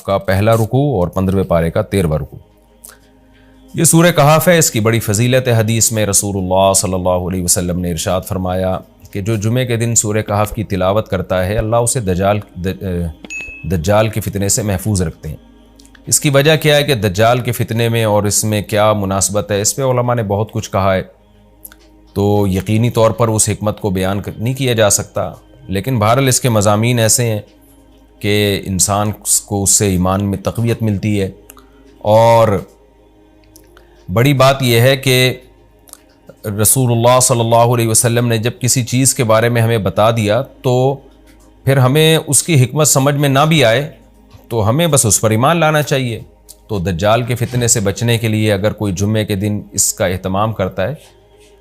کا پہلا رکوع اور 15ویں پارے کا 13واں رکوع۔ یہ سورہ کہف ہے، اس کی بڑی فضیلت ہے۔ حدیث میں رسول اللہ صلی اللہ علیہ وسلم نے ارشاد فرمایا کہ جو جمعے کے دن سورہ کہف کی تلاوت کرتا ہے اللہ اسے دجال کے فتنے سے محفوظ رکھتے ہیں۔ اس کی وجہ کیا ہے کہ دجال کے فتنے میں اور اس میں کیا مناسبت ہے، اس پہ علماء نے بہت کچھ کہا ہے، تو یقینی طور پر اس حکمت کو بیان نہیں کیا جا سکتا، لیکن بہرحال اس کے مضامین ایسے ہیں کہ انسان کو اس سے ایمان میں تقویت ملتی ہے۔ اور بڑی بات یہ ہے کہ رسول اللہ صلی اللہ علیہ وسلم نے جب کسی چیز کے بارے میں ہمیں بتا دیا تو پھر ہمیں اس کی حکمت سمجھ میں نہ بھی آئے تو ہمیں بس اس پر ایمان لانا چاہیے۔ تو دجال کے فتنے سے بچنے کے لیے اگر کوئی جمعے کے دن اس کا اہتمام کرتا ہے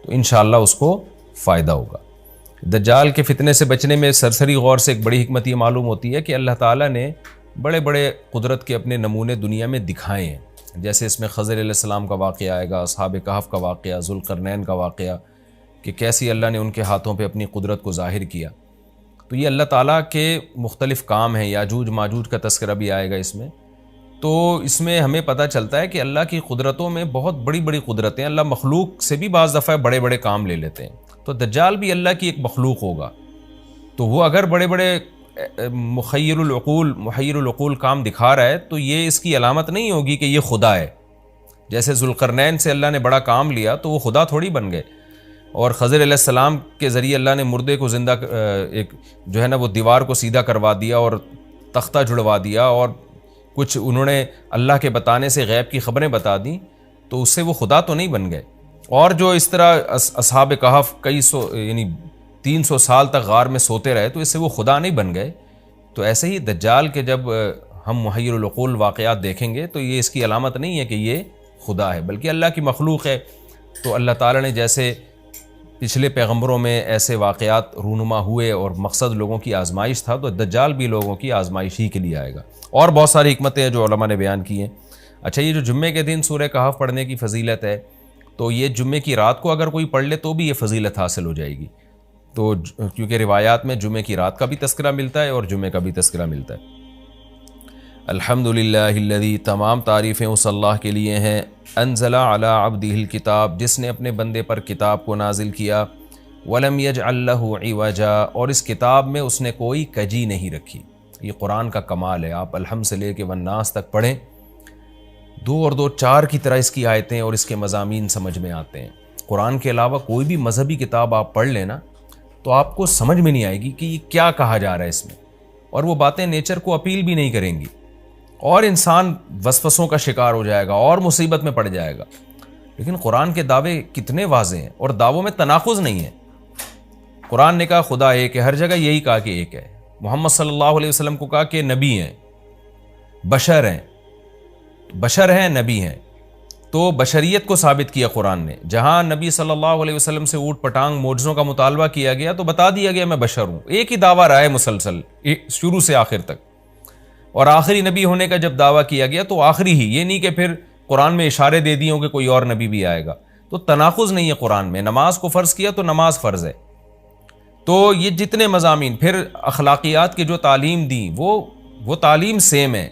تو انشاءاللہ اس کو فائدہ ہوگا۔ دجال کے فتنے سے بچنے میں سرسری غور سے ایک بڑی حکمت یہ معلوم ہوتی ہے کہ اللہ تعالیٰ نے بڑے بڑے قدرت کے اپنے نمونے دنیا میں دکھائے ہیں، جیسے اس میں خضر علیہ السلام کا واقعہ آئے گا، اصحاب کہف کا واقعہ، ذوالقرنین کا واقعہ، کہ کیسی اللہ نے ان کے ہاتھوں پہ اپنی قدرت کو ظاہر کیا۔ تو یہ اللہ تعالیٰ کے مختلف کام ہیں، یاجوج ماجوج کا تذکرہ بھی آئے گا اس میں۔ تو اس میں ہمیں پتہ چلتا ہے کہ اللہ کی قدرتوں میں بہت بڑی بڑی قدرتیں، اللہ مخلوق سے بھی بعض دفعہ بڑے بڑے کام لے لیتے ہیں۔ تو دجال بھی اللہ کی ایک مخلوق ہوگا، تو وہ اگر بڑے بڑے محیر العقول کام دکھا رہا ہے تو یہ اس کی علامت نہیں ہوگی کہ یہ خدا ہے۔ جیسے ذوالقرنین سے اللہ نے بڑا کام لیا تو وہ خدا تھوڑی بن گئے، اور خضر علیہ السلام کے ذریعے اللہ نے مردے کو زندہ ایک جو ہے نا وہ دیوار کو سیدھا کروا دیا اور تختہ جڑوا دیا، اور کچھ انہوں نے اللہ کے بتانے سے غیب کی خبریں بتا دیں، تو اس سے وہ خدا تو نہیں بن گئے۔ اور جو اس طرح اصحاب کہف کئی سو یعنی 300 سال تک غار میں سوتے رہے تو اس سے وہ خدا نہیں بن گئے۔ تو ایسے ہی دجال کے جب ہم محیر العقول واقعات دیکھیں گے تو یہ اس کی علامت نہیں ہے کہ یہ خدا ہے، بلکہ اللہ کی مخلوق ہے۔ تو اللہ تعالیٰ نے جیسے پچھلے پیغمبروں میں ایسے واقعات رونما ہوئے اور مقصد لوگوں کی آزمائش تھا، تو دجال بھی لوگوں کی آزمائش ہی کے لیے آئے گا۔ اور بہت ساری حکمتیں ہیں جو علماء نے بیان کی ہیں۔ اچھا، یہ جو جمعے کے دن سورہ کہف پڑھنے کی فضیلت ہے، تو یہ جمعے کی رات کو اگر کوئی پڑھ لے تو بھی یہ فضیلت حاصل ہو جائے گی، تو کیونکہ روایات میں جمعے کی رات کا بھی تذکرہ ملتا ہے اور جمعے کا بھی تذکرہ ملتا ہے۔ الحمدللہ الذی، تمام تعریفیں اس اللہ کے لیے ہیں، انزل علی عبدہ الکتاب، جس نے اپنے بندے پر کتاب کو نازل کیا، ولم یجعل لہ عوجا، اور اس کتاب میں اس نے کوئی کجی نہیں رکھی۔ یہ قرآن کا کمال ہے، آپ الحمد سے لے کے والناس تک پڑھیں، 2 اور 2 4 کی طرح اس کی آیتیں اور اس کے مضامین سمجھ میں آتے ہیں۔ قرآن کے علاوہ کوئی بھی مذہبی کتاب آپ پڑھ لینا تو آپ کو سمجھ میں نہیں آئے گی کہ یہ کیا کہا جا رہا ہے اس میں، اور وہ باتیں نیچر کو اپیل بھی نہیں کریں گی، اور انسان وسوسوں کا شکار ہو جائے گا اور مصیبت میں پڑ جائے گا۔ لیکن قرآن کے دعوے کتنے واضح ہیں، اور دعووں میں تناقض نہیں ہے۔ قرآن نے کہا خدا ایک ہے، ہر جگہ یہی کہا کہ ایک ہے۔ محمد صلی اللہ علیہ وسلم کو کہا کہ نبی ہیں، بشر ہیں نبی ہیں، تو بشریت کو ثابت کیا قرآن نے۔ جہاں نبی صلی اللہ علیہ وسلم سے اوٹ پٹانگ معجزوں کا مطالبہ کیا گیا تو بتا دیا گیا میں بشر ہوں۔ ایک ہی دعویٰ رہا ہے مسلسل شروع سے آخر تک، اور آخری نبی ہونے کا جب دعویٰ کیا گیا تو آخری ہی، یہ نہیں کہ پھر قرآن میں اشارے دے دیے ہوں کہ کوئی اور نبی بھی آئے گا۔ تو تناقض نہیں ہے قرآن میں، نماز کو فرض کیا تو نماز فرض ہے۔ تو یہ جتنے مضامین، پھر اخلاقیات کی جو تعلیم دی وہ تعلیم سیم ہے۔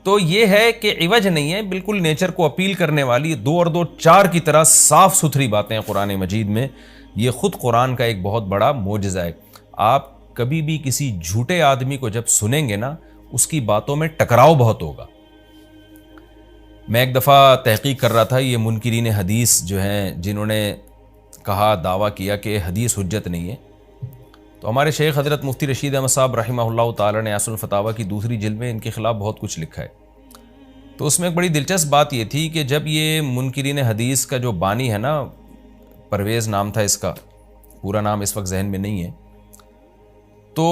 تو یہ ہے کہ عوج نہیں ہے، بالکل نیچر کو اپیل کرنے والی 2 اور 2 4 کی طرح صاف ستھری باتیں ہیں قرآن مجید میں۔ یہ خود قرآن کا ایک بہت بڑا معجزہ ہے۔ آپ کبھی بھی کسی جھوٹے آدمی کو جب سنیں گے نا، اس کی باتوں میں ٹکراؤ بہت ہوگا۔ میں ایک دفعہ تحقیق کر رہا تھا، یہ منکرین حدیث جو ہیں جنہوں نے کہا دعویٰ کیا کہ حدیث حجت نہیں ہے، تو ہمارے شیخ حضرت مفتی رشید احمد صاحب رحمہ اللہ تعالی نے اصل الفتاویٰ کی 2 جلد میں ان کے خلاف بہت کچھ لکھا ہے۔ تو اس میں ایک بڑی دلچسپ بات یہ تھی کہ جب یہ منکرین حدیث کا جو بانی ہے نا، پرویز نام تھا اس کا، پورا نام اس وقت ذہن میں نہیں ہے، تو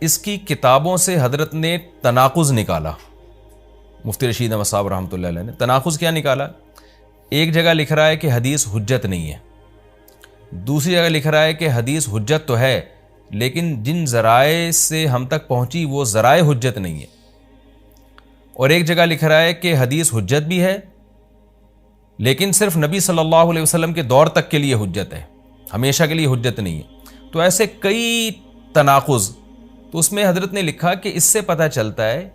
اس کی کتابوں سے حضرت نے تناقض نکالا۔ مفتی رشید احمد صاحب رحمۃ اللہ علیہ نے تناقض کیا نکالا؟ ایک جگہ لکھ رہا ہے کہ حدیث حجت نہیں ہے، دوسری جگہ لکھ رہا ہے کہ حدیث حجت تو ہے لیکن جن ذرائع سے ہم تک پہنچی وہ ذرائع حجت نہیں ہے، اور ایک جگہ لکھ رہا ہے کہ حدیث حجت بھی ہے لیکن صرف نبی صلی اللہ علیہ وسلم کے دور تک کے لیے حجت ہے، ہمیشہ کے لیے حجت نہیں ہے۔ تو ایسے کئی تناقض، تو اس میں حضرت نے لکھا کہ اس سے پتہ چلتا ہے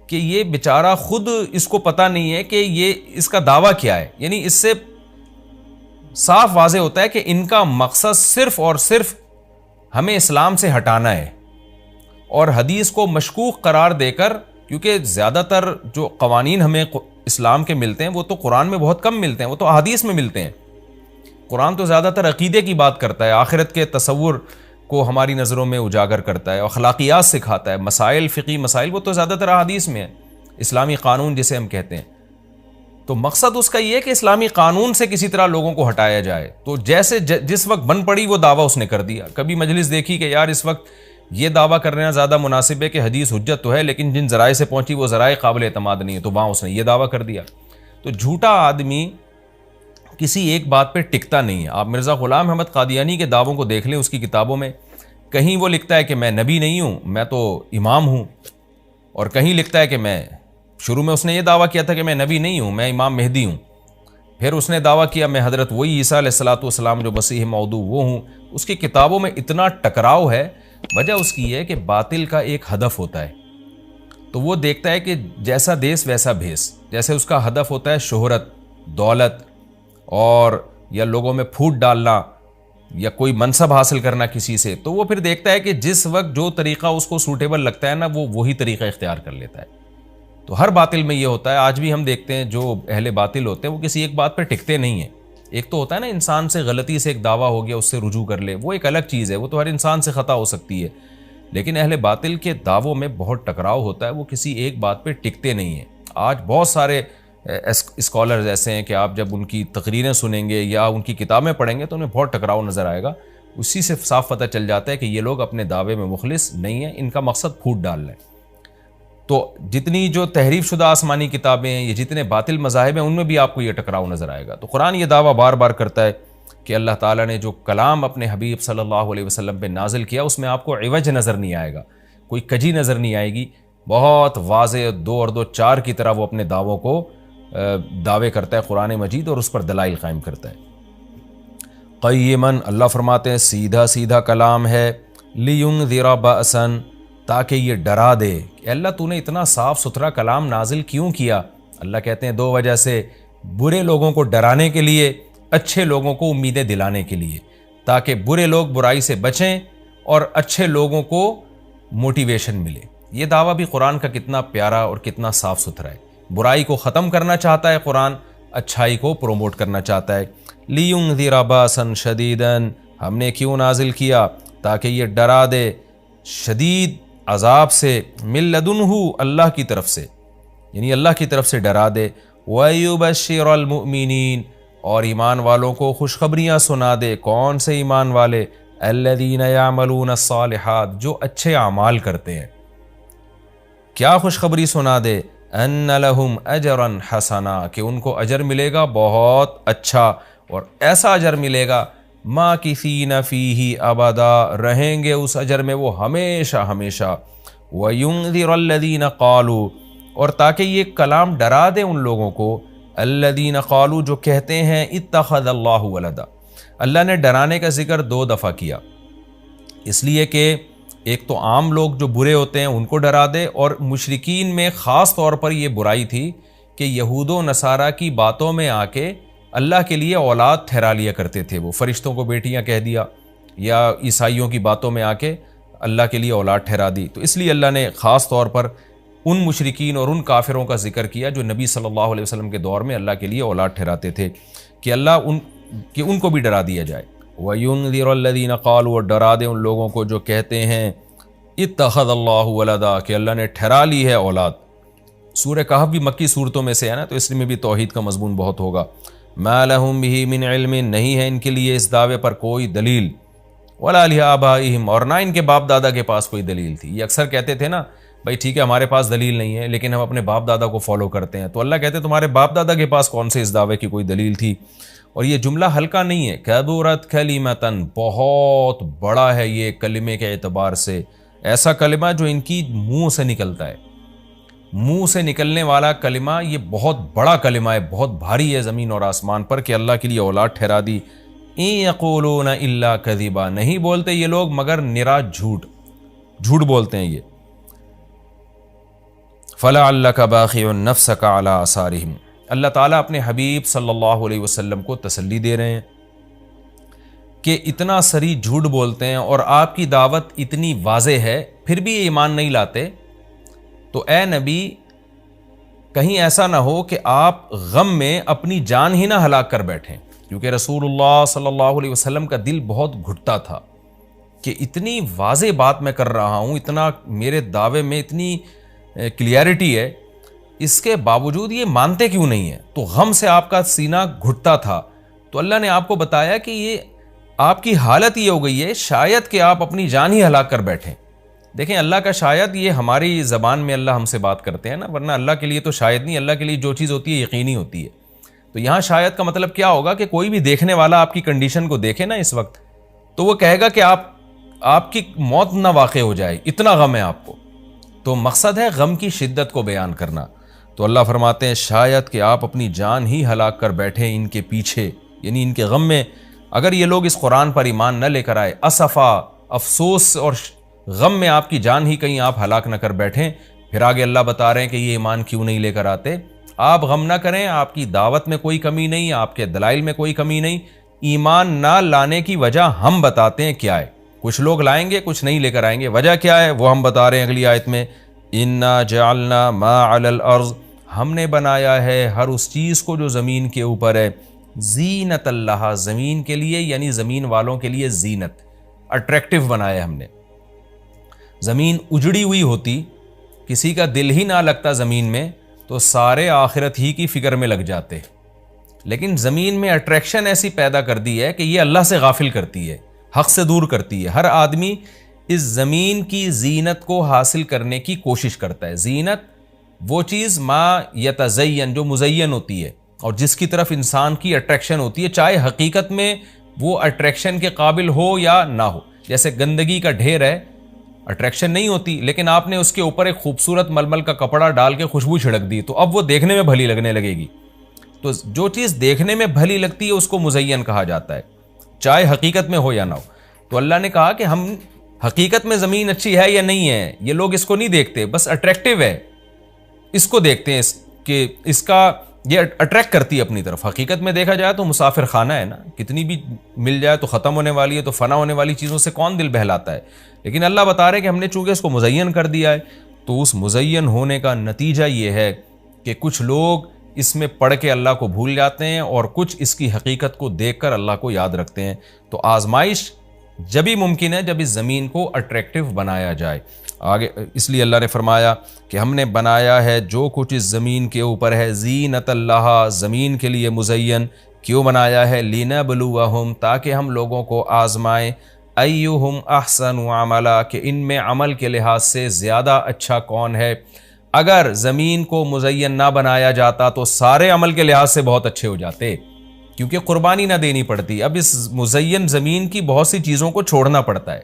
کہ یہ بیچارہ خود اس کو پتہ نہیں ہے کہ یہ اس کا دعویٰ کیا ہے. یعنی اس سے صاف واضح ہوتا ہے کہ ان کا مقصد صرف اور صرف ہمیں اسلام سے ہٹانا ہے، اور حدیث کو مشکوک قرار دے کر، کیونکہ زیادہ تر جو قوانین ہمیں اسلام کے ملتے ہیں وہ تو قرآن میں بہت کم ملتے ہیں، وہ تو احادیث میں ملتے ہیں. قرآن تو زیادہ تر عقیدے کی بات کرتا ہے، آخرت کے تصور کو ہماری نظروں میں اجاگر کرتا ہے، اخلاقیات سکھاتا ہے، مسائل، فقہی مسائل وہ تو زیادہ تر احادیث میں ہیں، اسلامی قانون جسے ہم کہتے ہیں. تو مقصد اس کا یہ ہے کہ اسلامی قانون سے کسی طرح لوگوں کو ہٹایا جائے. تو جیسے جس وقت بن پڑی وہ دعویٰ اس نے کر دیا. کبھی مجلس دیکھی کہ یار اس وقت یہ دعویٰ کرنا زیادہ مناسب ہے کہ حدیث حجت تو ہے لیکن جن ذرائع سے پہنچی وہ ذرائع قابل اعتماد نہیں ہے، تو وہاں اس نے یہ دعویٰ کر دیا. تو جھوٹا آدمی کسی ایک بات پہ ٹکتا نہیں ہے. آپ مرزا غلام احمد قادیانی کے دعووں کو دیکھ لیں، اس کی کتابوں میں کہیں وہ لکھتا ہے کہ میں نبی نہیں ہوں، میں تو امام ہوں، اور کہیں لکھتا ہے کہ میں، شروع میں اس نے یہ دعویٰ کیا تھا کہ میں نبی نہیں ہوں، میں امام مہدی ہوں. پھر اس نے دعویٰ کیا میں حضرت وہی عیسیٰ علیہ الصلوۃ والسلام جو مسیح موعود وہ ہوں. اس کی کتابوں میں اتنا ٹکراؤ ہے. وجہ اس کی ہے کہ باطل کا ایک ہدف ہوتا ہے، تو وہ دیکھتا ہے کہ جیسا دیس ویسا بھیس. جیسے اس کا ہدف ہوتا ہے شہرت، دولت، اور یا لوگوں میں پھوٹ ڈالنا یا کوئی منصب حاصل کرنا کسی سے، تو وہ پھر دیکھتا ہے کہ جس وقت جو طریقہ اس کو سوٹیبل لگتا ہے نا وہ وہی طریقہ اختیار کر لیتا ہے. تو ہر باطل میں یہ ہوتا ہے. آج بھی ہم دیکھتے ہیں جو اہل باطل ہوتے ہیں وہ کسی ایک بات پہ ٹکتے نہیں ہیں. ایک تو ہوتا ہے نا انسان سے غلطی سے ایک دعویٰ ہو گیا اس سے رجوع کر لے، وہ ایک الگ چیز ہے، وہ تو ہر انسان سے خطا ہو سکتی ہے. لیکن اہل باطل کے دعووں میں بہت ٹکراؤ ہوتا ہے، وہ کسی ایک بات پہ ٹکتے نہیں ہیں. آج بہت سارے اسکالرز ایسے ہیں کہ آپ جب ان کی تقریریں سنیں گے یا ان کی کتابیں پڑھیں گے تو انہیں بہت ٹکراؤ نظر آئے گا. اسی سے صاف پتہ چل جاتا ہے کہ یہ لوگ اپنے دعوے میں مخلص نہیں ہیں، ان کا مقصد پھوٹ ڈالنا ہے. تو جتنی جو تحریف شدہ آسمانی کتابیں ہیں، یہ جتنے باطل مذاہب ہیں، ان میں بھی آپ کو یہ ٹکراؤ نظر آئے گا. تو قرآن یہ دعویٰ بار بار کرتا ہے کہ اللہ تعالیٰ نے جو کلام اپنے حبیب صلی اللہ علیہ وسلم پہ نازل کیا اس میں آپ کو عوج نظر نہیں آئے گا، کوئی کجی نظر نہیں آئے گی. بہت واضح 2 اور 2 4 کی طرح وہ اپنے دعووں کو دعوے کرتا ہے قرآن مجید، اور اس پر دلائل قائم کرتا ہے. قیماً، اللہ فرماتے ہیں سیدھا سیدھا کلام ہے. لینذر بأسا، تاکہ یہ ڈرا دے. کہ اللہ تو نے اتنا صاف ستھرا کلام نازل کیوں کیا؟ اللہ کہتے ہیں 2 وجہ سے. برے لوگوں کو ڈرانے کے لیے، اچھے لوگوں کو امیدیں دلانے کے لیے، تاکہ برے لوگ برائی سے بچیں اور اچھے لوگوں کو موٹیویشن ملے. یہ دعویٰ بھی قرآن کا کتنا پیارا اور کتنا صاف ستھرا ہے. برائی کو ختم کرنا چاہتا ہے قرآن، اچھائی کو پروموٹ کرنا چاہتا ہے. لینذر باسا شدیدا، ہم نے کیوں نازل کیا؟ تاکہ یہ ڈرا دے شدید عذاب سے، من لدنہ، اللہ کی طرف سے، یعنی اللہ کی طرف سے ڈرا دے. وَيُبَشِّرَ الْمُؤْمِنِينَ، اور ایمان والوں کو خوشخبریاں سنا دے. کون سے ایمان والے؟ الَّذِينَ يَعْمَلُونَ الصَّالِحَاتِ، جو اچھے اعمال کرتے ہیں. کیا خوشخبری سنا دے؟ ان لہم اجرا حسنا، کہ ان کو اجر ملے گا بہت اچھا، اور ایسا اجر ملے گا ماکثین فیہ ابدا، رہیں گے اس اجر میں وہ ہمیشہ ہمیشہ. وینذر الذین قالوا، اور تاکہ یہ کلام ڈرا دے ان لوگوں کو، الذین قالوا، جو کہتے ہیں اتخذ اللہ ولدا. اللہ نے ڈرانے کا ذکر 2 دفعہ کیا، اس لیے کہ ایک تو عام لوگ جو برے ہوتے ہیں ان کو ڈرا دے، اور مشرکین میں خاص طور پر یہ برائی تھی کہ یہود و نصارہ کی باتوں میں آ کے اللہ کے لیے اولاد ٹھہرا لیا کرتے تھے. وہ فرشتوں کو بیٹیاں کہہ دیا، یا عیسائیوں کی باتوں میں آ کے اللہ کے لیے اولاد ٹھہرا دی. تو اس لیے اللہ نے خاص طور پر ان مشرکین اور ان کافروں کا ذکر کیا جو نبی صلی اللہ علیہ وسلم کے دور میں اللہ کے لیے اولاد ٹھہراتے تھے، کہ اللہ ان کو بھی ڈرا دیا جائے. وَيُنذِرَ الَّذِينَ قَالُوا، اور ڈرا دے ان لوگوں کو جو کہتے ہیں اتخذ اللہ ولدا، کہ اللہ نے ٹھہرا لی ہے اولاد. سورہ کہف بھی مکی صورتوں میں سے ہے نا، تو اس میں بھی توحید کا مضمون بہت ہوگا. ما لہم بہ من علم، نہیں ہے ان کے لیے اس دعوے پر کوئی دلیل. ولا لآبائہم، اور نہ ان کے باپ دادا کے پاس کوئی دلیل تھی. یہ اکثر کہتے تھے نا بھائی ٹھیک ہے ہمارے پاس دلیل نہیں ہے لیکن ہم اپنے باپ دادا کو فالو کرتے ہیں. تو اللہ کہتے ہیں تمہارے باپ دادا کے پاس کون سے اس دعوے کی کوئی دلیل تھی؟ اور یہ جملہ ہلکا نہیں ہے. کبرت کلمۃ، بہت بڑا ہے یہ کلمے کے اعتبار سے. ایسا کلمہ جو ان کی منہ سے نکلتا ہے، منہ سے نکلنے والا کلمہ، یہ بہت بڑا کلمہ ہے، بہت بھاری ہے زمین اور آسمان پر، کہ اللہ کے لیے اولاد ٹھہرا دی. ان یقولون الا کذبا، نہیں بولتے یہ لوگ مگر نرا جھوٹ بولتے ہیں یہ. فَلَعَلَّكَ بَاخِعٌ نَفْسَكَ عَلَىٰ آثَارِهِمْ۔ اللہ تعالیٰ اپنے حبیب صلی اللہ علیہ وسلم کو تسلی دے رہے ہیں کہ اتنا سری جھوٹ بولتے ہیں اور آپ کی دعوت اتنی واضح ہے پھر بھی یہ ایمان نہیں لاتے، تو اے نبی کہیں ایسا نہ ہو کہ آپ غم میں اپنی جان ہی نہ ہلاک کر بیٹھیں، کیونکہ رسول اللہ صلی اللہ علیہ وسلم کا دل بہت گھٹتا تھا کہ اتنی واضح بات میں کر رہا ہوں، اتنا میرے دعوے میں اتنی کلیئرٹی ہے، اس کے باوجود یہ مانتے کیوں نہیں ہیں؟ تو غم سے آپ کا سینہ گھٹتا تھا، تو اللہ نے آپ کو بتایا کہ یہ آپ کی حالت یہ ہو گئی ہے شاید کہ آپ اپنی جان ہی ہلاک کر بیٹھیں۔ دیکھیں اللہ کا شاید یہ ہماری زبان میں اللہ ہم سے بات کرتے ہیں نا، ورنہ اللہ کے لیے تو شاید نہیں، اللہ کے لیے جو چیز ہوتی ہے یقینی ہوتی ہے۔ تو یہاں شاید کا مطلب کیا ہوگا کہ کوئی بھی دیکھنے والا آپ کی کنڈیشن کو دیکھے نا اس وقت، تو وہ کہے گا کہ آپ کی موت نہ واقع ہو جائے، اتنا غم ہے آپ کو۔ تو مقصد ہے غم کی شدت کو بیان کرنا۔ تو اللہ فرماتے ہیں شاید کہ آپ اپنی جان ہی ہلاک کر بیٹھیں ان کے پیچھے، یعنی ان کے غم میں، اگر یہ لوگ اس قرآن پر ایمان نہ لے کر آئے، اسفا، افسوس اور غم میں آپ کی جان ہی کہیں آپ ہلاک نہ کر بیٹھیں۔ پھر آگے اللہ بتا رہے ہیں کہ یہ ایمان کیوں نہیں لے کر آتے۔ آپ غم نہ کریں، آپ کی دعوت میں کوئی کمی نہیں، آپ کے دلائل میں کوئی کمی نہیں، ایمان نہ لانے کی وجہ ہم بتاتے ہیں کیا ہے۔ کچھ لوگ لائیں گے، کچھ نہیں لے کر آئیں گے، وجہ کیا ہے وہ ہم بتا رہے ہیں اگلی آیت میں، اِنَّا جَعَلْنَا مَا عَلَى الْأَرْضِ، ہم نے بنایا ہے ہر اس چیز کو جو زمین کے اوپر ہے، زینت اللہ، زمین کے لیے، یعنی زمین والوں کے لیے زینت، اٹریکٹیو بنایا ہم نے۔ زمین اجڑی ہوئی ہوتی، کسی کا دل ہی نہ لگتا زمین میں، تو سارے آخرت ہی کی فکر میں لگ جاتے، لیکن زمین میں اٹریکشن ایسی پیدا کر دی ہے کہ یہ اللہ سے غافل کرتی ہے، حق سے دور کرتی ہے۔ ہر آدمی اس زمین کی زینت کو حاصل کرنے کی کوشش کرتا ہے۔ زینت وہ چیز ما یتزین، جو مزین ہوتی ہے اور جس کی طرف انسان کی اٹریکشن ہوتی ہے، چاہے حقیقت میں وہ اٹریکشن کے قابل ہو یا نہ ہو۔ جیسے گندگی کا ڈھیر ہے، اٹریکشن نہیں ہوتی، لیکن آپ نے اس کے اوپر ایک خوبصورت ململ کا کپڑا ڈال کے خوشبو چھڑک دی تو اب وہ دیکھنے میں بھلی لگنے لگے گی۔ تو جو چیز دیکھنے میں بھلی لگتی ہے اس کو مزین کہا جاتا ہے، چاہے حقیقت میں ہو یا نہ ہو۔ تو اللہ نے کہا کہ ہم حقیقت میں زمین اچھی ہے یا نہیں ہے یہ لوگ اس کو نہیں دیکھتے، بس اٹریکٹیو ہے اس کو دیکھتے ہیں کہ اس کا یہ اٹریکٹ کرتی ہے اپنی طرف۔ حقیقت میں دیکھا جائے تو مسافر خانہ ہے نا، کتنی بھی مل جائے تو ختم ہونے والی ہے، تو فنا ہونے والی چیزوں سے کون دل بہلاتا ہے، لیکن اللہ بتا رہے کہ ہم نے چونکہ اس کو مزین کر دیا ہے، تو اس مزین ہونے کا نتیجہ یہ ہے کہ کچھ لوگ اس میں پڑھ کے اللہ کو بھول جاتے ہیں اور کچھ اس کی حقیقت کو دیکھ کر اللہ کو یاد رکھتے ہیں۔ تو آزمائش جبھی ممکن ہے جب اس زمین کو اٹریکٹیو بنایا جائے۔ آگے اس لیے اللہ نے فرمایا کہ ہم نے بنایا ہے جو کچھ اس زمین کے اوپر ہے، زینت اللہ، زمین کے لیے مزین کیوں بنایا ہے، لِنَبْلُوَهُمْ، تاکہ ہم لوگوں کو آزمائیں، ایہم احسن عملا، کہ ان میں عمل کے لحاظ سے زیادہ اچھا کون ہے۔ اگر زمین کو مزین نہ بنایا جاتا تو سارے عمل کے لحاظ سے بہت اچھے ہو جاتے، کیونکہ قربانی نہ دینی پڑتی۔ اب اس مزین زمین کی بہت سی چیزوں کو چھوڑنا پڑتا ہے،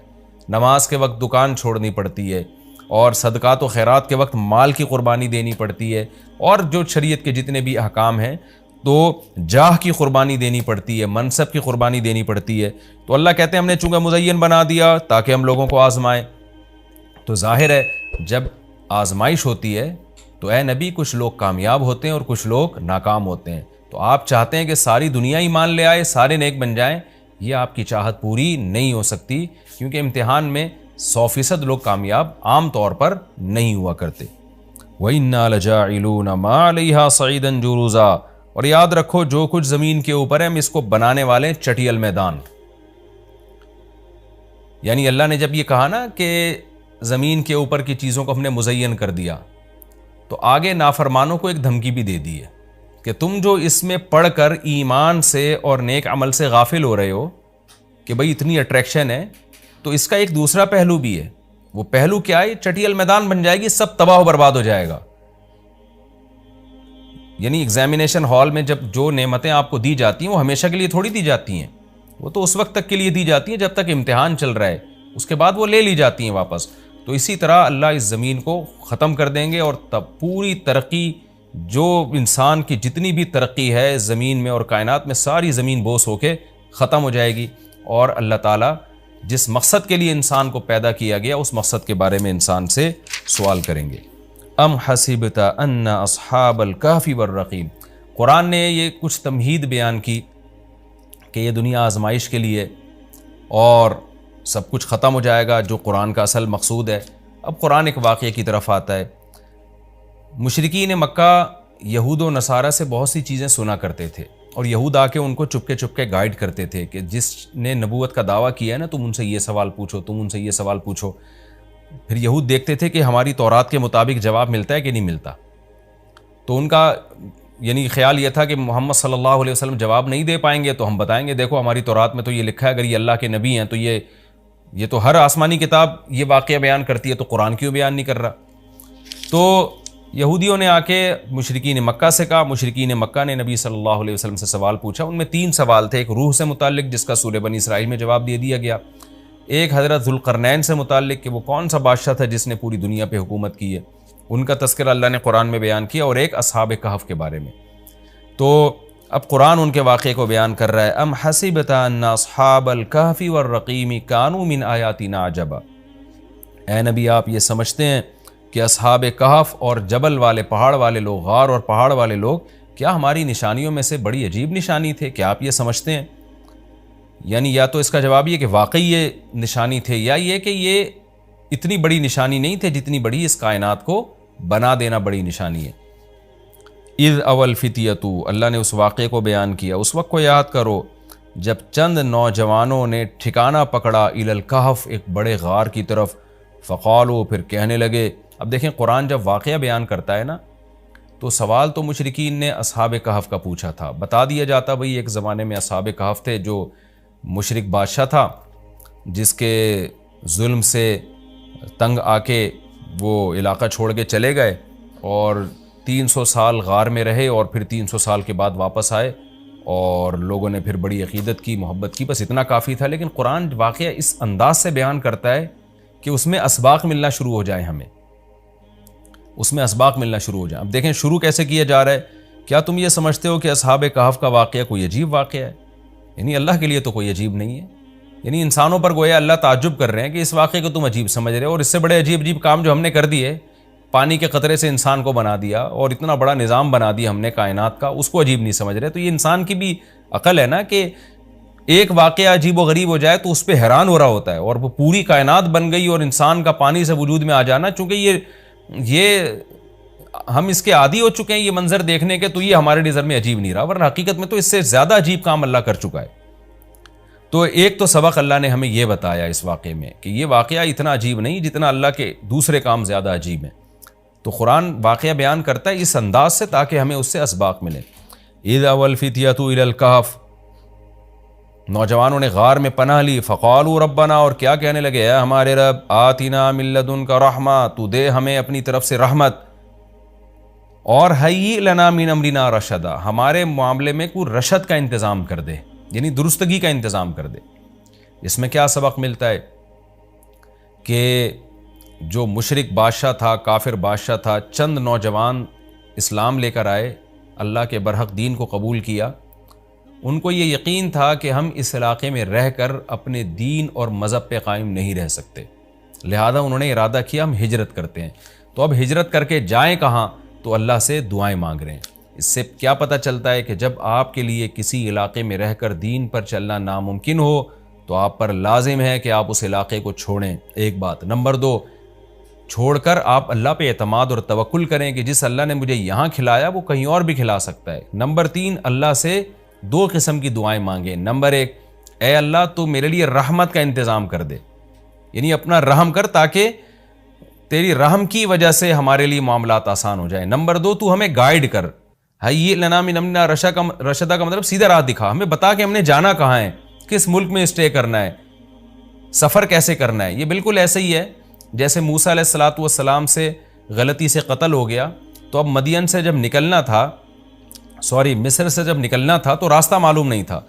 نماز کے وقت دکان چھوڑنی پڑتی ہے، اور صدقات و خیرات کے وقت مال کی قربانی دینی پڑتی ہے، اور جو شریعت کے جتنے بھی احکام ہیں تو جاہ کی قربانی دینی پڑتی ہے، منصب کی قربانی دینی پڑتی ہے۔ تو اللہ کہتے ہیں ہم نے چونکہ مزین بنا دیا تاکہ ہم لوگوں کو آزمائیں۔ تو ظاہر ہے جب آزمائش ہوتی ہے تو اے نبی کچھ لوگ کامیاب ہوتے ہیں اور کچھ لوگ ناکام ہوتے ہیں۔ تو آپ چاہتے ہیں کہ ساری دنیا ایمان لے آئے، سارے نیک بن جائیں، یہ آپ کی چاہت پوری نہیں ہو سکتی، کیونکہ امتحان میں 100% لوگ کامیاب عام طور پر نہیں ہوا کرتے۔ وَإِنَّا لَجَاعِلُونَ مَا عَلَيْهَا صَعِيدًا جُرُزًا، اور یاد رکھو جو کچھ زمین کے اوپر ہے ہم اس کو بنانے والے ہیں چٹیل میدان۔ یعنی اللہ نے جب یہ کہا نا کہ زمین کے اوپر کی چیزوں کو ہم نے مزین کر دیا، تو آگے نافرمانوں کو ایک دھمکی بھی دے دی ہے کہ تم جو اس میں پڑھ کر ایمان سے اور نیک عمل سے غافل ہو رہے ہو کہ بھئی اتنی اٹریکشن ہے، تو اس کا ایک دوسرا پہلو بھی ہے۔ وہ پہلو کیا ہے؟ چٹیل میدان بن جائے گی، سب تباہ و برباد ہو جائے گا۔ یعنی ایگزامینیشن ہال میں جب جو نعمتیں آپ کو دی جاتی ہیں وہ ہمیشہ کے لیے تھوڑی دی جاتی ہیں، وہ تو اس وقت تک کے لیے دی جاتی ہیں جب تک امتحان چل رہا ہے، اس کے بعد وہ لے لی جاتی ہیں واپس۔ تو اسی طرح اللہ اس زمین کو ختم کر دیں گے، اور تب پوری ترقی، جو انسان کی جتنی بھی ترقی ہے زمین میں اور کائنات میں، ساری زمین بوس ہو کے ختم ہو جائے گی، اور اللہ تعالیٰ جس مقصد کے لیے انسان کو پیدا کیا گیا اس مقصد کے بارے میں انسان سے سوال کریں گے۔ ام حسبت ان اصحاب الکہف والرقیم۔ قرآن نے یہ کچھ تمہید بیان کی کہ یہ دنیا آزمائش کے لیے اور سب کچھ ختم ہو جائے گا، جو قرآن کا اصل مقصود ہے۔ اب قرآن ایک واقعے کی طرف آتا ہے۔ مشرکین مکہ یہود و نصارہ سے بہت سی چیزیں سنا کرتے تھے، اور یہود آ کے ان کو چپکے گائیڈ کرتے تھے کہ جس نے نبوت کا دعویٰ کیا ہے نا، تم ان سے یہ سوال پوچھو، تم ان سے یہ سوال پوچھو۔ پھر یہود دیکھتے تھے کہ ہماری تورات کے مطابق جواب ملتا ہے کہ نہیں ملتا، تو ان کا یعنی خیال یہ تھا کہ محمد صلی اللہ علیہ وسلم جواب نہیں دے پائیں گے تو ہم بتائیں گے دیکھو ہماری تورات میں تو یہ لکھا ہے، اگر یہ اللہ کے نبی ہیں تو یہ تو ہر آسمانی کتاب یہ واقعہ بیان کرتی ہے، تو قرآن کیوں بیان نہیں کر رہا؟ تو یہودیوں نے آ کے مشرکین مکہ سے کہا، مشرکین مکہ نے نبی صلی اللہ علیہ وسلم سے سوال پوچھا۔ ان میں 3 سوال تھے، ایک روح سے متعلق جس کا سورہ بنی اسرائیل میں جواب دے دیا گیا، ایک حضرت ذوالقرنین سے متعلق کہ وہ کون سا بادشاہ تھا جس نے پوری دنیا پہ حکومت کی ہے، ان کا تذکرہ اللہ نے قرآن میں بیان کیا، اور ایک اصحاب کہف کے بارے میں۔ تو اب قرآن ان کے واقعے کو بیان کر رہا ہے۔ ام حسبت ان اصحاب الکہف والرقیم کانوا من آیاتنا عجبا۔ اے نبی آپ یہ سمجھتے ہیں کہ اصحاب کہف اور جبل والے پہاڑ والے لوگ، غار اور پہاڑ والے لوگ کیا ہماری نشانیوں میں سے بڑی عجیب نشانی تھے؟ کیا آپ یہ سمجھتے ہیں؟ یعنی یا تو اس کا جواب یہ کہ واقعی یہ نشانی تھے، یا یہ کہ یہ اتنی بڑی نشانی نہیں تھے جتنی بڑی اس کائنات کو بنا دینا بڑی نشانی ہے۔ اذ اول فتیتو، اللہ نے اس واقعے کو بیان کیا، اس وقت کو یاد کرو جب چند نوجوانوں نے ٹھکانہ پکڑا الی الکہف، ایک بڑے غار کی طرف، فقالو، پھر کہنے لگے۔ اب دیکھیں قرآن جب واقعہ بیان کرتا ہے نا، تو سوال تو مشرکین نے اصحاب کہف کا پوچھا تھا، بتا دیا جاتا بھئی ایک زمانے میں اصحاب کہف تھے، جو مشرک بادشاہ تھا جس کے ظلم سے تنگ آ کے وہ علاقہ چھوڑ کے چلے گئے، اور 300 سال غار میں رہے، اور پھر 300 سال کے بعد واپس آئے، اور لوگوں نے پھر بڑی عقیدت کی، محبت کی، بس اتنا کافی تھا۔ لیکن قرآن واقعہ اس انداز سے بیان کرتا ہے کہ اس میں اسباق ملنا شروع ہو جائیں، ہمیں اس میں اسباق ملنا شروع ہو جائیں۔ اب دیکھیں شروع کیسے کیا جا رہا ہے۔ کیا تم یہ سمجھتے ہو کہ اصحاب کہف کا واقعہ کوئی عجیب واقعہ ہے؟ یعنی اللہ کے لیے تو کوئی عجیب نہیں ہے، یعنی انسانوں پر گویا اللہ تعجب کر رہے ہیں کہ اس واقعے کو تم عجیب سمجھ رہے ہو، اور اس سے بڑے عجیب کام جو ہم نے کر دیے، پانی کے قطرے سے انسان کو بنا دیا، اور اتنا بڑا نظام بنا دیا ہم نے کائنات کا، اس کو عجیب نہیں سمجھ رہے۔ تو یہ انسان کی بھی عقل ہے نا کہ ایک واقعہ عجیب و غریب ہو جائے تو اس پہ حیران ہو رہا ہوتا ہے، اور وہ پوری کائنات بن گئی اور انسان کا پانی سے وجود میں آ جانا، چونکہ یہ ہم اس کے عادی ہو چکے ہیں یہ منظر دیکھنے کے، تو یہ ہمارے نظر میں عجیب نہیں رہا، ورنہ حقیقت میں تو اس سے زیادہ عجیب کام اللہ کر چکا ہے۔ تو ایک تو سبق اللہ نے ہمیں یہ بتایا اس واقعے میں کہ یہ واقعہ اتنا عجیب نہیں جتنا اللہ کے دوسرے کام زیادہ عجیب ہیں۔ تو قرآن واقعہ بیان کرتا ہے اس انداز سے تاکہ ہمیں اس سے اسباق ملے۔ اذ اول الفتیۃ الی الکہف، نوجوانوں نے غار میں پناہ لی، فقالوا ربنا، اور کیا کہنے لگے، اے ہمارے رب، آتنا من لدنک رحمہ، تو دے ہمیں اپنی طرف سے رحمت، اور ہیئ لنا من امرنا رشدا، ہمارے معاملے میں کوئی رشد کا انتظام کر دے، یعنی درستگی کا انتظام کر دے۔ اس میں کیا سبق ملتا ہے کہ جو مشرک بادشاہ تھا، کافر بادشاہ تھا، چند نوجوان اسلام لے کر آئے، اللہ کے برحق دین کو قبول کیا، ان کو یہ یقین تھا کہ ہم اس علاقے میں رہ کر اپنے دین اور مذہب پہ قائم نہیں رہ سکتے، لہذا انہوں نے ارادہ کیا ہم ہجرت کرتے ہیں۔ تو اب ہجرت کر کے جائیں کہاں؟ تو اللہ سے دعائیں مانگ رہے ہیں۔ اس سے کیا پتہ چلتا ہے کہ جب آپ کے لیے کسی علاقے میں رہ کر دین پر چلنا ناممکن ہو تو آپ پر لازم ہے کہ آپ اس علاقے کو چھوڑیں، ایک بات۔ نمبر 2، چھوڑ کر آپ اللہ پہ اعتماد اور توکل کریں کہ جس اللہ نے مجھے یہاں کھلایا وہ کہیں اور بھی کھلا سکتا ہے۔ نمبر 3، اللہ سے 2 قسم کی دعائیں مانگیں۔ نمبر 1، اے اللہ تو میرے لیے رحمت کا انتظام کر دے، یعنی اپنا رحم کر تاکہ تیری رحم کی وجہ سے ہمارے لیے معاملات آسان ہو جائیں۔ نمبر 2، تو ہمیں گائیڈ کر، ہیئ لنا من امرنا رشدا کا مطلب سیدھا راہ دکھا، ہمیں بتا کہ ہم نے جانا کہاں ہے، کس ملک میں اسٹے کرنا ہے، سفر کیسے کرنا ہے۔ یہ بالکل ایسے ہی ہے جیسے موسیٰ علیہ السلام سے غلطی سے قتل ہو گیا، تو اب مدین سے جب نکلنا تھا، مصر سے جب نکلنا تھا تو راستہ معلوم نہیں تھا،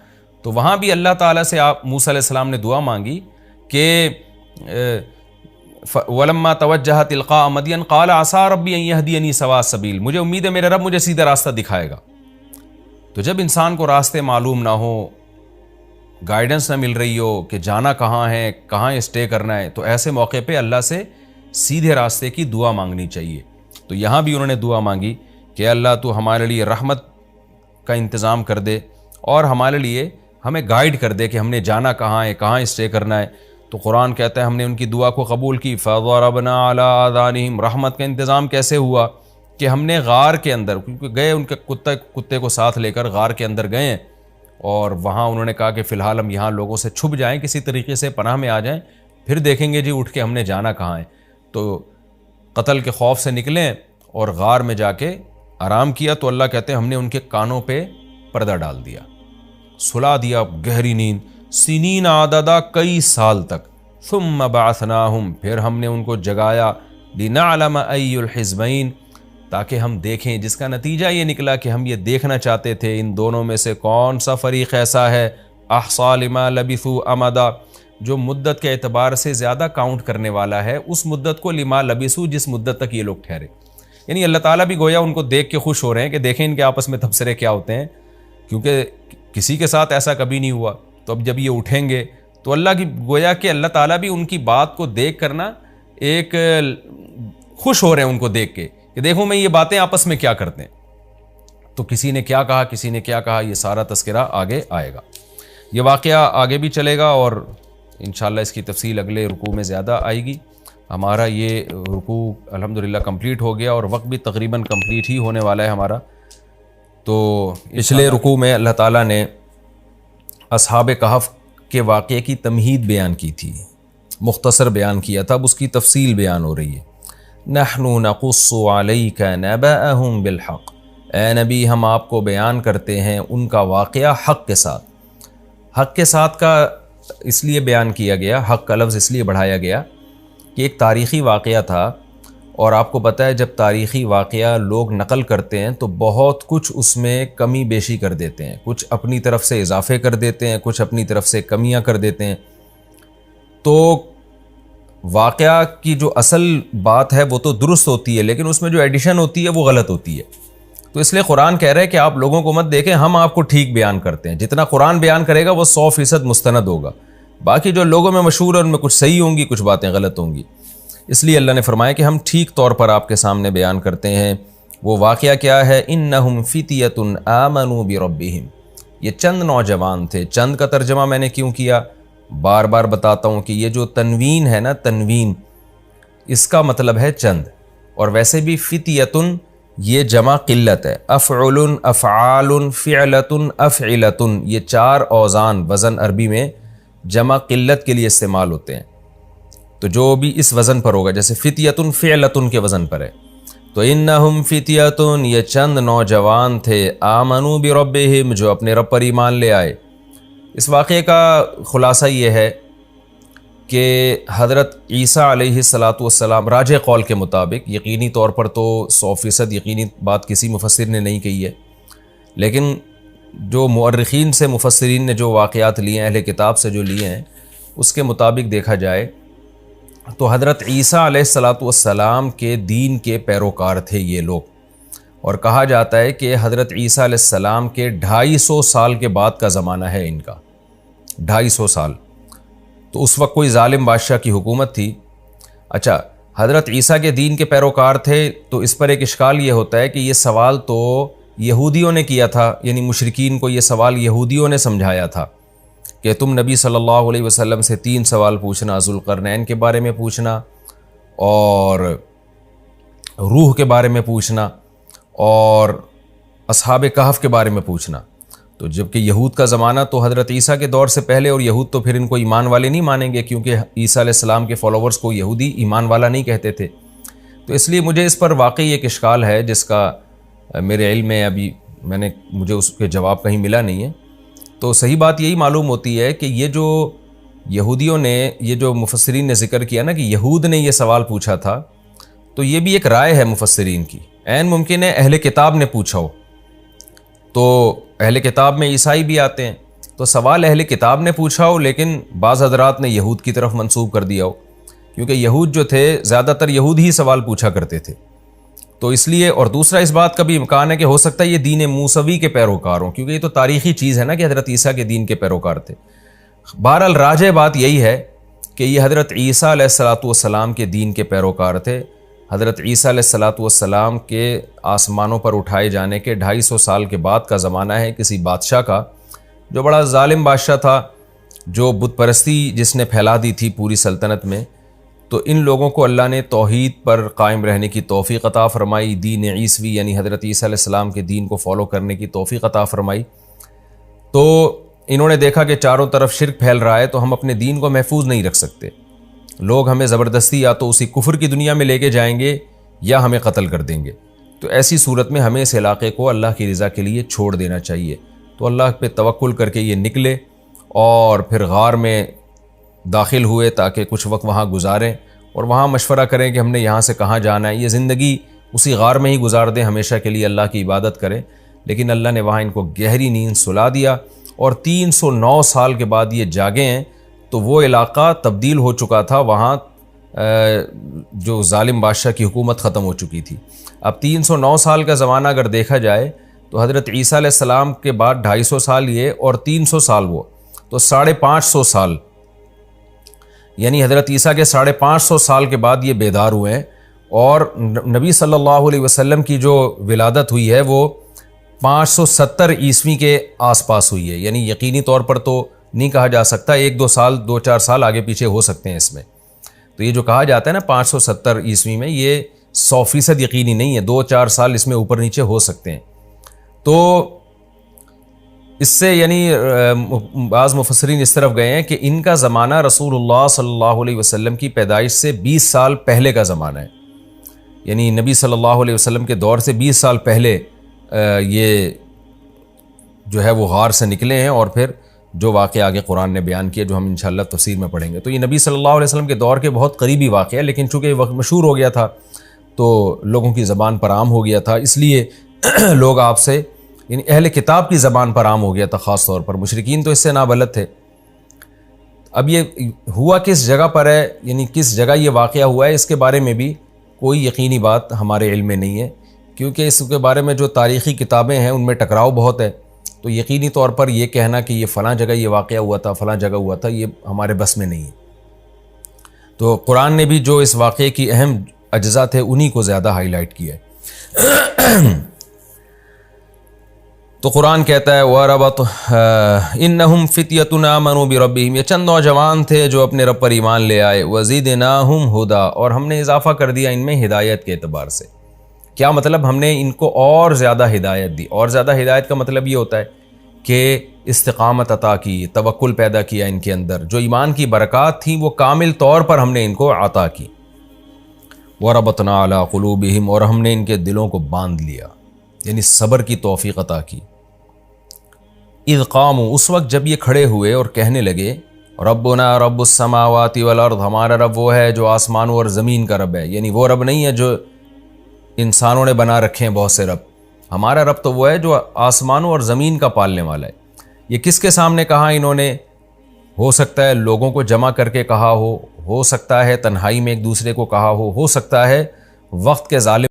تو وہاں بھی اللہ تعالیٰ سے موسیٰ علیہ السلام نے دعا مانگی کہ وَلَمَّا تَوَجَّهَ تِلْقَاءَ مَدْيَنَ قَالَ عَسَىٰ رَبِّي أَن يَهْدِيَنِي سَوَاءَ السَّبِيلِ، مجھے امید ہے میرے رب مجھے سیدھا راستہ دکھائے گا۔ تو جب انسان کو راستے معلوم نہ ہو، گائیڈنس نہ مل رہی ہو کہ جانا کہاں ہے، کہاں اسٹے کرنا ہے، تو ایسے موقع پہ اللہ سے سیدھے راستے کی دعا مانگنی چاہیے۔ تو یہاں بھی انہوں نے دعا مانگی کہ اللہ تو ہمارے لیے رحمت کا انتظام کر دے اور ہمارے لیے ہمیں گائیڈ کر دے کہ ہم نے جانا کہاں ہے، کہاں اسٹے کرنا ہے۔ تو قرآن کہتا ہے ہم نے ان کی دعا کو قبول کی، فَضَرَبْنَا عَلَىٰ آذَانِهِمْ۔ رحمت کا انتظام کیسے ہوا کہ ہم نے غار کے اندر، کیونکہ گئے ان کے کتے کو ساتھ لے کر غار کے اندر گئے اور وہاں انہوں نے کہا کہ فی الحال ہم یہاں لوگوں سے چھپ جائیں، کسی طریقے سے پناہ میں آ جائیں، پھر دیکھیں گے جی اٹھ کے ہم نے جانا کہاں ہے۔ تو قتل کے خوف سے نکلیں اور غار میں جا کے آرام کیا، تو اللہ کہتے ہیں ہم نے ان کے کانوں پہ پردہ ڈال دیا، سلا دیا گہری نیند، سنین عددا، کئی سال تک، ثم بعثناہم، پھر ہم نے ان کو جگایا، لنعلم ای الحزبین، تاکہ ہم دیکھیں، جس کا نتیجہ یہ نکلا کہ ہم یہ دیکھنا چاہتے تھے ان دونوں میں سے کون سا فریق ایسا ہے احصیٰ لما لبثوا امدا، جو مدت کے اعتبار سے زیادہ کاؤنٹ کرنے والا ہے اس مدت کو، لما لبثوا، جس مدت تک یہ لوگ ٹھہرے۔ یعنی اللہ تعالیٰ بھی گویا ان کو دیکھ کے خوش ہو رہے ہیں کہ دیکھیں ان کے آپس میں تبصرے کیا ہوتے ہیں، کیونکہ کسی کے ساتھ ایسا کبھی نہیں ہوا۔ تو اب جب یہ اٹھیں گے تو اللہ کی گویا کہ اللہ تعالیٰ بھی ان کی بات کو دیکھ کر نا ایک خوش ہو رہے ہیں ان کو دیکھ کے کہ دیکھو میں یہ باتیں آپس میں کیا کرتے ہیں۔ تو کسی نے کیا کہا، کسی نے کیا کہا، یہ سارا تذکرہ آگے آئے گا۔ یہ واقعہ آگے بھی چلے گا اور انشاءاللہ اس کی تفصیل اگلے رکوع میں زیادہ آئے گی۔ ہمارا یہ رکوع الحمدللہ کمپلیٹ ہو گیا اور وقت بھی تقریباً کمپلیٹ ہی ہونے والا ہے ہمارا۔ تو پچھلے رکوع میں اللہ تعالیٰ نے اصحاب کہف کے واقعے کی تمہید بیان کی تھی، مختصر بیان کیا تھا، اب اس کی تفصیل بیان ہو رہی ہے۔ نحن نقص علیک نبأہم بالحق، اے نبی ہم آپ کو بیان کرتے ہیں ان کا واقعہ حق کے ساتھ۔ حق کے ساتھ کا اس لیے بیان کیا گیا، حق کا لفظ اس لیے بڑھایا گیا کہ ایک تاریخی واقعہ تھا، اور آپ کو پتہ ہے جب تاریخی واقعہ لوگ نقل کرتے ہیں تو بہت کچھ اس میں کمی بیشی کر دیتے ہیں، کچھ اپنی طرف سے اضافے کر دیتے ہیں، کچھ اپنی طرف سے کمیاں کر دیتے ہیں۔ تو واقعہ کی جو اصل بات ہے وہ تو درست ہوتی ہے، لیکن اس میں جو ایڈیشن ہوتی ہے وہ غلط ہوتی ہے۔ تو اس لیے قرآن کہہ رہا ہے کہ آپ لوگوں کو مت دیکھیں، ہم آپ کو ٹھیک بیان کرتے ہیں، جتنا قرآن بیان کرے گا وہ 100% مستند ہوگا، باقی جو لوگوں میں مشہور ہے ان میں کچھ صحیح ہوں گی، کچھ باتیں غلط ہوں گی۔ اس لیے اللہ نے فرمایا کہ ہم ٹھیک طور پر آپ کے سامنے بیان کرتے ہیں۔ وہ واقعہ کیا ہے؟ انہم فتیۃ آمنوا بربہم، یہ چند نوجوان تھے۔ چند کا ترجمہ میں نے کیوں کیا، بار بار بتاتا ہوں کہ یہ جو تنوین ہے نا، تنوین اس کا مطلب ہے چند، اور ویسے بھی فتیۃ یہ جمع قلت ہے، افعل، افعال، فعلۃ، افعلۃ، یہ چار اوزان وزن عربی میں جمع قلت کے لیے استعمال ہوتے ہیں۔ تو جو بھی اس وزن پر ہوگا، جیسے فتیۃ فعلۃ کے وزن پر ہے، تو انہم فتیۃ، یہ چند نوجوان تھے، آمنوا بربہم، جو اپنے رب پر ایمان لے آئے۔ اس واقعے کا خلاصہ یہ ہے کہ حضرت عیسیٰ علیہ السلام راجح قول کے مطابق، یقینی طور پر تو 100% یقینی بات کسی مفسر نے نہیں کہی ہے، لیکن جو مؤرخین سے مفسرین نے جو واقعات لیے ہیں، اہل کتاب سے جو لیے ہیں، اس کے مطابق دیکھا جائے تو حضرت عیسیٰ علیہ السلام کے دین کے پیروکار تھے یہ لوگ، اور کہا جاتا ہے کہ حضرت عیسیٰ علیہ السلام کے 250 سال کے بعد کا زمانہ ہے ان کا، 250 سال۔ تو اس وقت کوئی ظالم بادشاہ کی حکومت تھی۔ اچھا، حضرت عیسیٰ کے دین کے پیروکار تھے، تو اس پر ایک اشکال یہ ہوتا ہے کہ یہ سوال تو یہودیوں نے کیا تھا، یعنی مشرکین کو یہ سوال یہودیوں نے سمجھایا تھا کہ تم نبی صلی اللہ علیہ وسلم سے 3 سوال پوچھنا، ذوالقرنین کے بارے میں پوچھنا، اور روح کے بارے میں پوچھنا، اور اصحاب کہف کے بارے میں پوچھنا۔ تو جبکہ یہود کا زمانہ تو حضرت عیسیٰ کے دور سے پہلے، اور یہود تو پھر ان کو ایمان والے نہیں مانیں گے، کیونکہ عیسیٰ علیہ السلام کے فالوورز کو یہودی ایمان والا نہیں کہتے تھے۔ تو اس لیے مجھے اس پر واقعی ایک اشکال ہے جس کا میرے علم میں ابھی مجھے اس کے جواب کہیں ملا نہیں ہے۔ تو صحیح بات یہی معلوم ہوتی ہے کہ یہ جو یہودیوں نے، یہ جو مفسرین نے ذکر کیا نا کہ یہود نے یہ سوال پوچھا تھا، تو یہ بھی ایک رائے ہے مفسرین کی، عین ممکن ہے اہل کتاب نے پوچھا ہو۔ تو اہل کتاب میں عیسائی بھی آتے ہیں، تو سوال اہل کتاب نے پوچھا ہو، لیکن بعض حضرات نے یہود کی طرف منسوب کر دیا ہو، کیونکہ یہود جو تھے زیادہ تر یہود ہی سوال پوچھا کرتے تھے۔ تو اس لیے، اور دوسرا اس بات کا بھی امکان ہے کہ ہو سکتا ہے یہ دین موسوی کے پیروکار ہوں، کیونکہ یہ تو تاریخی چیز ہے نا کہ حضرت عیسیٰ کے دین کے پیروکار تھے۔ بہرحال راجح بات یہی ہے کہ یہ حضرت عیسیٰ علیہ السلام کے دین کے پیروکار تھے۔ حضرت عیسیٰ علیہ الصلاۃ والسلام کے آسمانوں پر اٹھائے جانے کے 250 سال کے بعد کا زمانہ ہے، کسی بادشاہ کا جو بڑا ظالم بادشاہ تھا، جو بت پرستی جس نے پھیلا دی تھی پوری سلطنت میں۔ تو ان لوگوں کو اللہ نے توحید پر قائم رہنے کی توفیق عطا فرمائی، دین عیسوی یعنی حضرت عیسیٰ علیہ السلام کے دین کو فالو کرنے کی توفیق عطا فرمائی۔ تو انہوں نے دیکھا کہ چاروں طرف شرک پھیل رہا ہے، تو ہم اپنے دین کو محفوظ نہیں رکھ سکتے، لوگ ہمیں زبردستی یا تو اسی کفر کی دنیا میں لے کے جائیں گے یا ہمیں قتل کر دیں گے۔ تو ایسی صورت میں ہمیں اس علاقے کو اللہ کی رضا کے لیے چھوڑ دینا چاہیے۔ تو اللہ پہ توکل کر کے یہ نکلے اور پھر غار میں داخل ہوئے تاکہ کچھ وقت وہاں گزاریں اور وہاں مشورہ کریں کہ ہم نے یہاں سے کہاں جانا ہے، یہ زندگی اسی غار میں ہی گزار دیں، ہمیشہ کے لیے اللہ کی عبادت کریں۔ لیکن اللہ نے وہاں ان کو گہری نیند سلا دیا اور 309 سال کے بعد یہ جاگے ہیں۔ تو وہ علاقہ تبدیل ہو چکا تھا، وہاں جو ظالم بادشاہ کی حکومت ختم ہو چکی تھی۔ اب 309 سال کا زمانہ اگر دیکھا جائے تو حضرت عیسیٰ علیہ السلام کے بعد 250 سال یہ اور 300 سال وہ، تو 550 سال، یعنی حضرت عیسیٰ کے 550 سال کے بعد یہ بیدار ہوئے ہیں۔ اور نبی صلی اللہ علیہ وسلم کی جو ولادت ہوئی ہے وہ 570 عیسوی کے آس پاس ہوئی ہے، یعنی یقینی طور پر تو نہیں کہا جا سکتا، 2-4 سال آگے پیچھے ہو سکتے ہیں اس میں۔ تو یہ جو کہا جاتا ہے نا 570 عیسوی میں، یہ 100% یقینی نہیں ہے، 2-4 سال اس میں اوپر نیچے ہو سکتے ہیں۔ تو اس سے یعنی بعض مفسرین اس طرف گئے ہیں کہ ان کا زمانہ رسول اللہ صلی اللہ علیہ وسلم کی پیدائش سے 20 سال پہلے کا زمانہ ہے، یعنی نبی صلی اللہ علیہ وسلم کے دور سے 20 سال پہلے یہ جو ہے وہ غار سے نکلے ہیں، اور پھر جو واقعہ آگے قرآن نے بیان کیا جو ہم انشاءاللہ تفسیر میں پڑھیں گے۔ تو یہ نبی صلی اللہ علیہ وسلم کے دور کے بہت قریبی واقعہ ہے، لیکن چونکہ وقت مشہور ہو گیا تھا تو لوگوں کی زبان پر عام ہو گیا تھا، اس لیے لوگ آپ سے یعنی اہل کتاب کی زبان پر عام ہو گیا تھا، خاص طور پر مشرکین تو اس سے نابلد تھے۔ اب یہ ہوا کس جگہ پر ہے، یعنی کس جگہ یہ واقعہ ہوا ہے، اس کے بارے میں بھی کوئی یقینی بات ہمارے علم میں نہیں ہے، کیونکہ اس کے بارے میں جو تاریخی کتابیں ہیں ان میں ٹکراؤ بہت ہے۔ تو یقینی طور پر یہ کہنا کہ یہ فلاں جگہ یہ واقعہ ہوا تھا، فلاں جگہ ہوا تھا، یہ ہمارے بس میں نہیں ہے۔ تو قرآن نے بھی جو اس واقعے کی اہم اجزاء تھے انہی کو زیادہ ہائی لائٹ کیا ہے۔ تو قرآن کہتا ہے وَرَبَطْ إِنَّهُمْ فِتْيَةٌ آمَنُوا بِرَبِّهِمْ، یہ چند نوجوان تھے جو اپنے رب پر ایمان لے آئے، وَزِدْنَاهُمْ هُدًى، اور ہم نے اضافہ کر دیا ان میں ہدایت کے اعتبار سے۔ کیا مطلب؟ ہم نے ان کو اور زیادہ ہدایت دی۔ اور زیادہ ہدایت کا مطلب یہ ہوتا ہے کہ استقامت عطا کی، توکل پیدا کیا ان کے اندر، جو ایمان کی برکات تھیں وہ کامل طور پر ہم نے ان کو عطا کی۔ وَرَبَطْنَا عَلَىٰ قُلُوبِهِمْ، اور ہم نے ان کے دلوں کو باندھ لیا، یعنی صبر کی توفیق عطا کی۔ اذ قاموا، اس وقت جب یہ کھڑے ہوئے اور کہنے لگے ربنا رب السماوات والارض، ہمارا رب وہ ہے جو آسمانوں اور زمین کا رب ہے، یعنی وہ رب نہیں ہے جو انسانوں نے بنا رکھے ہیں بہت سے رب، ہمارا رب تو وہ ہے جو آسمانوں اور زمین کا پالنے والا ہے۔ یہ کس کے سامنے کہا انہوں نے؟ ہو سکتا ہے لوگوں کو جمع کر کے کہا ہو سکتا ہے تنہائی میں ایک دوسرے کو کہا ہو سکتا ہے وقت کے ظالم